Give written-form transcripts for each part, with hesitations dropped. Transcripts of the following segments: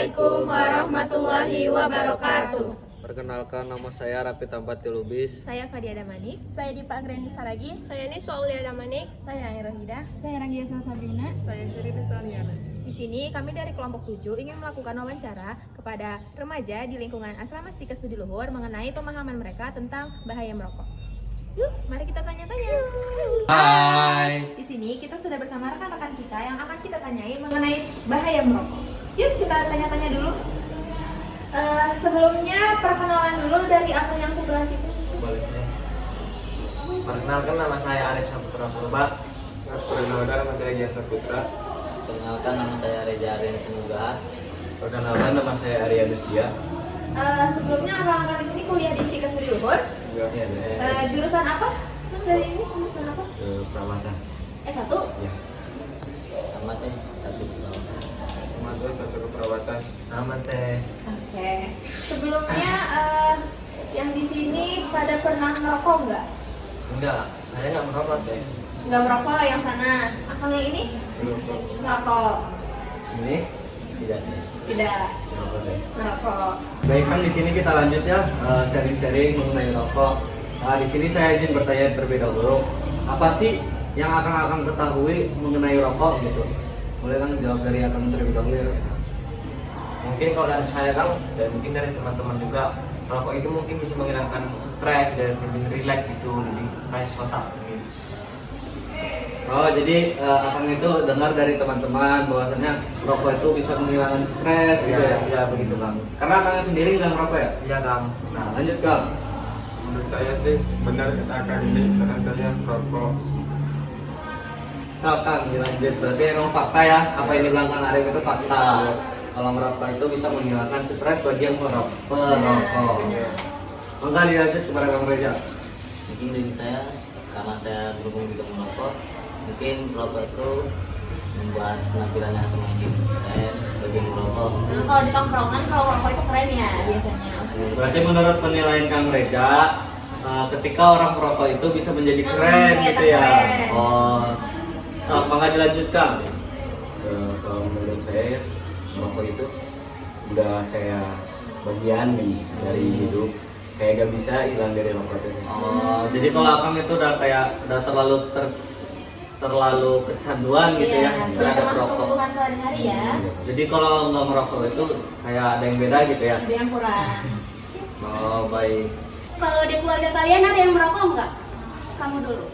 Assalamualaikum warahmatullahi wabarakatuh. Perkenalkan, nama saya Rapi Tampati Lubis. Saya Fadia Damani. Saya Dipa Anggreni Saragi. Saya Niswa Aulia Damanik. Saya Aira Hida. Saya Ranggia Sabrina. Saya Sherina Staliana. Di sini kami dari kelompok 7 ingin melakukan wawancara kepada remaja di lingkungan Asrama Stikes Budi Luhur mengenai pemahaman mereka tentang bahaya merokok. Yuk, mari kita tanya-tanya. Hai. Di sini kita sudah bersama rekan-rekan kita yang akan kita tanyai mengenai bahaya merokok. Yuk, kita tanya-tanya dulu. Sebelumnya perkenalan dulu dari akun yang sebelah situ. Baliknya. Perkenalkan, nama saya Arif Saputra Purba. Perkenalkan, nama saya Gian Saputra. Perkenalkan, nama saya Reza Aryan Senuga. Perkenalkan, nama saya Arya Dustia. Sebelumnya abang-abang di sini kuliah di Stikes Budi Luhur. Jurusan apa? Dari ini jurusan apa? Perawatan. S1? Ya. Sama teh satu perawatan. Sama tuh satu keperawatan. Sama teh. Oke. Sebelumnya yang di sini pada pernah merokok nggak? Enggak, saya nggak merokok teh. Nggak merokok yang sana. Akang yang ini? Merokok. Ini Tidak. Tidak merokok teh. merokok. Baik, kan di sini kita lanjut ya sharing-sharing mengenai rokok. Di sini saya izin bertanya terlebih dahulu. Apa sih yang akan ketahui mengenai rokok gitu? Boleh kan jawab dari akan terlebih dahulu ya. Mungkin kalau dari saya Kang, dan mungkin dari teman-teman juga, rokok itu mungkin bisa menghilangkan stres dan lebih rileks gitu, lebih fresh otak gitu. Oh, jadi akang itu dengar dari teman-teman bahwasannya rokok itu bisa menghilangkan stres gitu ya? Iya begitu Kang. Karena akang sendiri nggak merokok ya? Iya Kang. Nah, lanjut Kang. Menurut saya sih benar kata Kang ini karena saya merokok. Kang, dilanjut. Berarti emang fakta ya? Apa yang dibilang Kang Arif itu fakta. Kalau merokok itu bisa menghilangkan stres bagi yang perokok. Maka dilanjut kepada Kang Reza. Mungkin dari saya, karena saya berhubung juga merokok, mungkin merokok itu membuat penampilannya semakin keren bagi yang merokok. Kalau di tongkrongan kalau merokok itu keren ya biasanya. Berarti menurut penilaian Kang Reza, ketika orang merokok itu bisa menjadi keren gitu ya? Keren. Oh, maka dilanjutkan. Kalau menurut saya merokok itu udah kayak bagian nih dari hidup, kayak gak bisa hilang dari rokok itu. Oh, jadi kalau Akang itu udah kayak udah terlalu kecanduan gitu Iya, ya sudah terhadap termasuk rokok. kebutuhan sehari-hari ya. Jadi kalau nggak merokok itu kayak ada yang beda gitu ya. Ada yang kurang. Oh, baik. Kalau di keluarga kalian ada yang merokok nggak? Kamu dulu.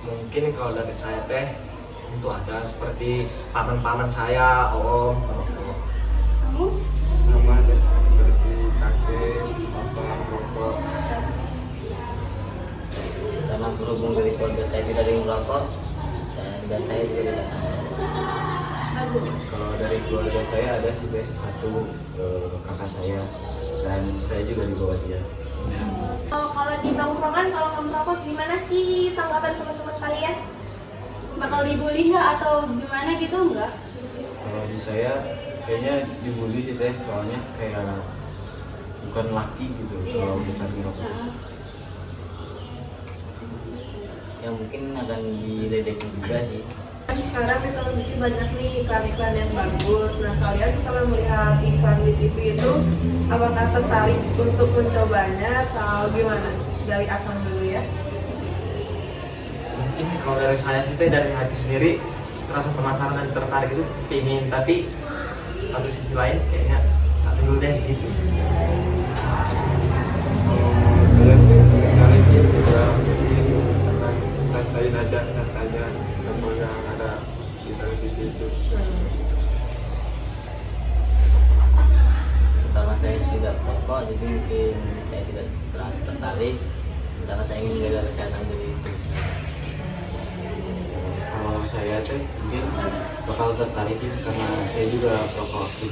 Mungkin kalau dari saya teh itu ada seperti paman-paman saya, om merokok. Kamu? Sama deh, seperti kakek, bapak, merokok. Karena berhubung dari keluarga saya tidak ada yang merokok, dan saya juga tidak. Bagus. Kalau dari keluarga saya ada sih Beh, satu kakak saya dan saya juga di bawah dia. Kalau di tongkrongan, kalau kamu merokok, gimana sih tanggapan teman-teman kalian? Bakal dibully nggak atau gimana gitu nggak? Kalau di saya kayaknya dibully sih teh, soalnya kayak bukan laki gitu kalau bukan ngerokok. Yang mungkin akan diledekin juga sih. Sekarang di televisi banyak nih iklan-iklan yang bagus. Nah, kalian setelah melihat iklan di TV itu, apakah tertarik untuk mencobanya atau gimana? Dari Akang dulu ya. Mungkin kalau dari saya sih teh dari hati sendiri rasa penasaran dan tertarik itu pingin, tapi satu sisi lain kayaknya nggak dulu deh gitu. Kalau saya sih tertarik juga ingin rasain aja rasanya apa yang ada di televisi itu. Karena saya tidak merokok, jadi mungkin saya tidak tertarik karena saya ingin menjaga kesehatan diri. Kalau saya teh mungkin bakal tertarikin karena saya juga perokok aktif.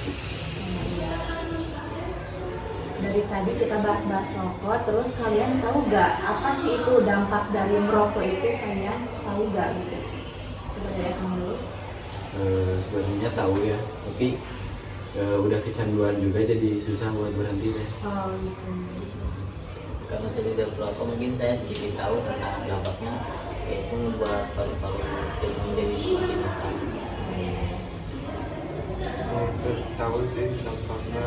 Dari tadi kita bahas-bahas rokok, terus kalian tahu nggak apa sih itu dampak dari merokok itu? Kalian tahu nggak gitu? Coba dari Akang dulu. Sebenarnya tahu ya, tapi udah kecanduan juga jadi susah buat berhenti deh. Oh gitu. Karena saya tidak merokok, mungkin saya sedikit tahu tentang dampaknya, yaitu membuat paru-paru menjadi semakin besar. tahu sih dampaknya.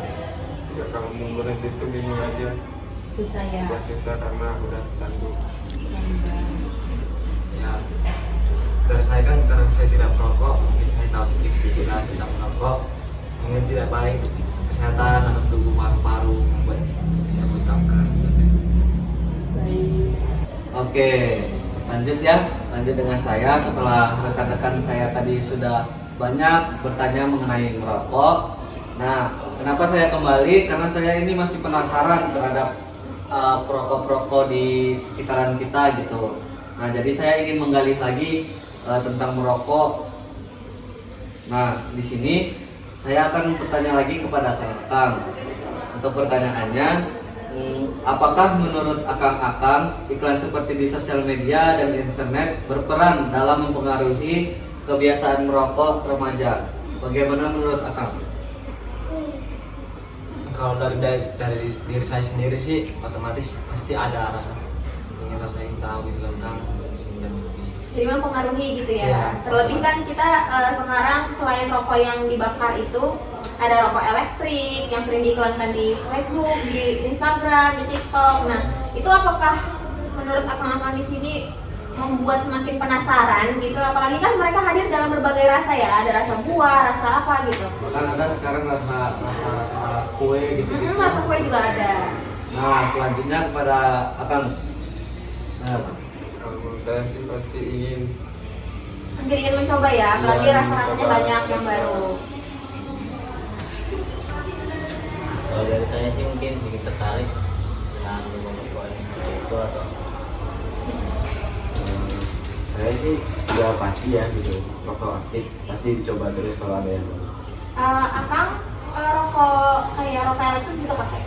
Ya kalau mau berhenti itu bingung aja. Susah ya. Udah susah karena udah tanggung. Ya, dari saya kan karena saya tidak merokok, mungkin saya tahu sedikit lah tidak merokok. Mungkin tidak baik untuk kesehatan atau tubuh paru-paru membuat saya bertambah. Oke, lanjut ya. Lanjut dengan saya. Setelah rekan-rekan saya tadi sudah banyak bertanya mengenai merokok. Nah, kenapa saya kembali? Karena saya ini masih penasaran terhadap perokok-perokok di sekitaran kita gitu. Nah, jadi saya ingin menggali lagi tentang merokok. Nah, di sini saya akan bertanya lagi kepada Akang. Untuk pertanyaannya, apakah menurut Akang iklan seperti di sosial media dan internet berperan dalam mempengaruhi kebiasaan merokok remaja? Bagaimana menurut Akang? Kalau dari diri saya sendiri sih otomatis pasti ada rasa ingin tahu gitu tentang dan Jadi mempengaruhi gitu ya. Iya. Terlebih kan kita sekarang selain rokok yang dibakar itu ada rokok elektrik yang sering diiklankan di Facebook, di Instagram, di TikTok. Nah, itu apakah menurut akang-akang di sini membuat semakin penasaran gitu? Apalagi kan mereka hadir dalam berbagai rasa ya, ada rasa buah, rasa apa gitu. Bahkan ada sekarang rasa kue gitu. Rasa kue juga ada. Nah, selanjutnya kepada Akang. Nah, Kalau menurut saya sih pasti ingin Jadi ingin mencoba ya, apalagi Iya, rasa-rasanya mencoba. banyak yang baru. Kalau dari saya sih mungkin sedikit tertarik dengan merokok yang seperti itu atau saya sih ya pasti ya gitu rokok aktif pasti dicoba terus kalau ada yang baru. Akang rokok kayak rokok elektrik juga pakai?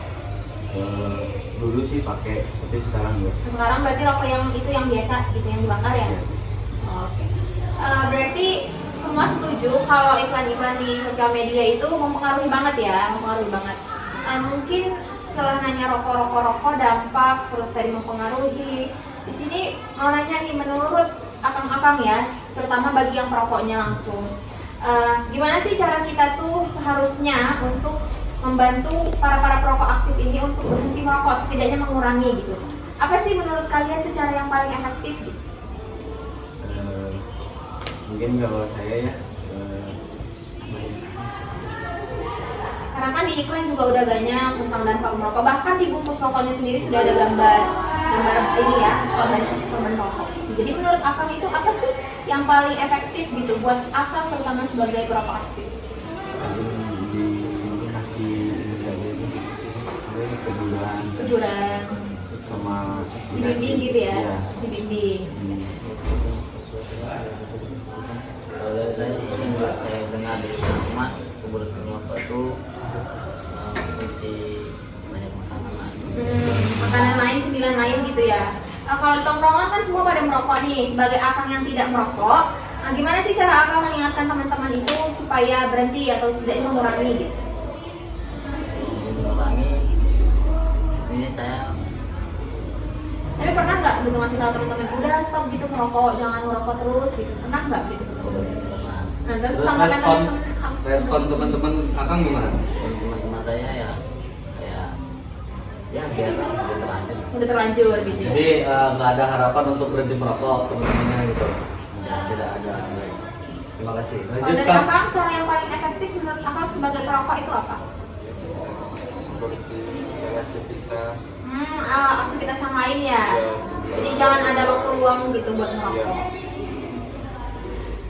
Dulu sih pakai tapi sekarang enggak. Sekarang berarti rokok yang itu yang biasa gitu, yang dibakar ya? Oke. Berarti semua setuju kalau iklan-iklan di sosial media itu mempengaruhi banget ya, mempengaruhi banget. Mungkin setelah nanya rokok dampak terus tadi mempengaruhi. Di sini mau nanya nih, menurut akang-akang ya, terutama bagi yang perokoknya langsung, gimana sih cara kita tuh seharusnya untuk membantu para perokok aktif ini untuk berhenti merokok, setidaknya mengurangi gitu? Apa sih menurut kalian tuh cara yang paling efektif gitu? Mungkin kalau saya ya Karena kan di iklan juga udah banyak tentang dampak merokok, bahkan di bungkus rokoknya sendiri sudah ada gambar ini ya, korban rokok. Jadi menurut akang itu apa sih yang paling efektif gitu buat akang terutama sebagai perokok aktif? dikasih misalnya Teguran, sama dibimbing gitu ya, Iya. dibimbing. kalau dari saya sih yang saya dengar dari teman kebutuhan merokok itu fungsi banyak makanan Makanan lain, sembilan lain gitu ya. Kalau di tongkrongan kan semua pada merokok nih. Sebagai akang yang tidak merokok, gimana sih cara akang mengingatkan teman-teman itu supaya berhenti atau setidaknya mengurangi gitu? mengurangi ini saya Tapi pernah nggak gitu ngasih tahu teman-teman udah stop gitu merokok, jangan merokok terus gitu? Pernah nggak gitu? pernah Nah terus terus tanggapan teman-teman respon teman-teman Akang gimana? dan teman-teman saya ya kayak ya biar terlanjur udah terlanjur gitu. Ya? Jadi nggak ada harapan untuk berhenti merokok teman-temannya gitu. Tidak ada. Terima kasih. Kalau Lanjut dari Kang. akang cara yang paling efektif menurut akang sebagai perokok itu apa? seperti aktivitas Aktivitas yang lain ya. Jadi jangan ada waktu luang gitu buat merokok.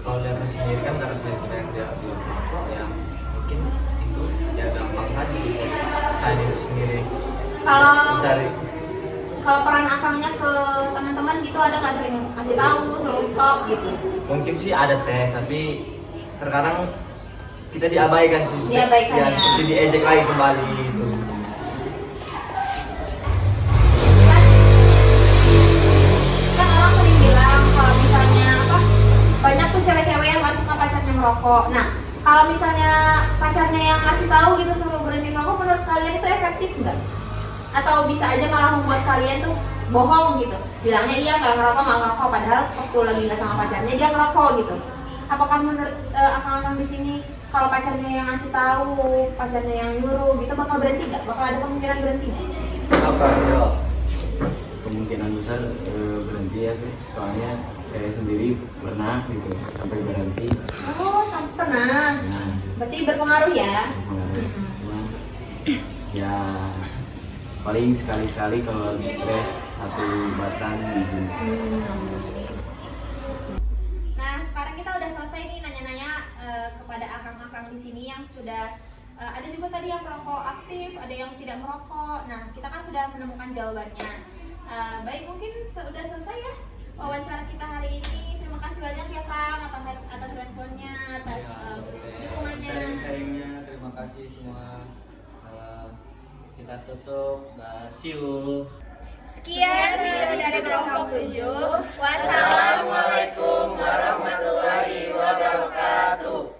kalau dari saya sendiri kan karena saya tidak merokok ya mungkin itu ya gampang saja gitu saya diri sendiri Kalau mencari kalau peran akangnya ke teman-teman gitu ada nggak sering kasih tahu, suruh stop gitu? mungkin sih ada teh tapi terkadang kita diabaikan sih Diabaikan ya. seperti diejek lagi kembali gitu Kan orang sering bilang kalau misalnya apa banyak tuh cewek-cewek yang nggak suka pacarnya merokok. Nah kalau misalnya pacarnya yang ngasih tahu gitu suruh berhenti merokok, menurut kalian itu efektif nggak? Atau bisa aja malah membuat kalian tuh bohong gitu, bilangnya iya nggak ngerokok, padahal waktu lagi nggak sama pacarnya dia ngerokok gitu. Apakah menurut akang-akang di sini kalau pacarnya yang ngasih tahu, pacarnya yang nyuruh gitu bakal berhenti nggak? Bakal ada kemungkinan berhenti nggak? Apa ya? Kemungkinan besar berhenti ya, soalnya saya sendiri pernah gitu sampai berhenti. Oh, sampai pernah. Nah, Berarti berpengaruh ya? cuma ya paling sekali-sekali kalau lagi stres satu batang izin. Nah, sekarang kita udah selesai nih nanya-nanya kepada akang-akang di sini yang sudah ada juga tadi yang merokok aktif, ada yang tidak merokok. Nah, kita kan sudah menemukan jawabannya. Baik, mungkin sudah selesai ya wawancara kita hari ini. Terima kasih banyak ya Kang atas responnya, atas dukungannya. Sharing-sharingnya, terima kasih semua. Kita tutup. See you. Sekian video dari kelompok 7. Wassalamualaikum warahmatullahi wabarakatuh.